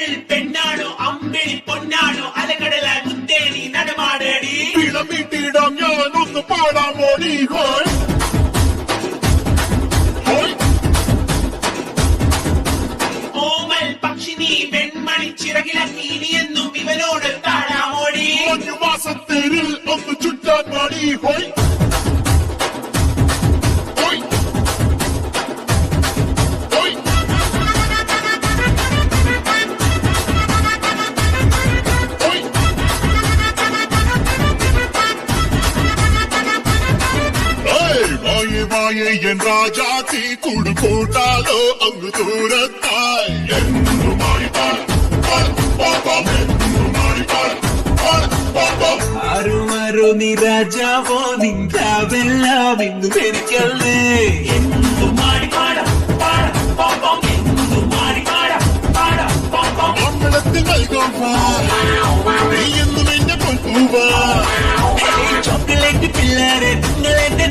ample പെണ്ണാണോ അമ്പിളി പൊന്നാണോ അലകടല മുത്തേടി നടമാടേടി വീട്ടിടാം ഞാനൊന്ന് പാടാൻ മോടി ഓമൽ പക്ഷിനി വെൺമണി ചിറകിലക്കി ഇനിയെന്നും ഇവനോട് താഴാമോടി മഞ്ഞു മാസത്തേരിൽ ഒന്ന് ചുറ്റാൻ പാടി ഹോയ് എൻ രാജാത്തി കൂടു കൂട്ടാലോ അങ്ങ് ദൂരത്തായി ആരുമാരോ നീ രാജാവോ നിന്റാവെല്ലാം ഇന്നു എനിക്കല്ലേ അമ്പലത്തിൽ നൽകുവാ നീ എന്നും എന്നെ കൊണ്ടുപോവാ ചോക്ലേറ്റ് പിള്ളേരെ നിങ്ങൾ എന്റെ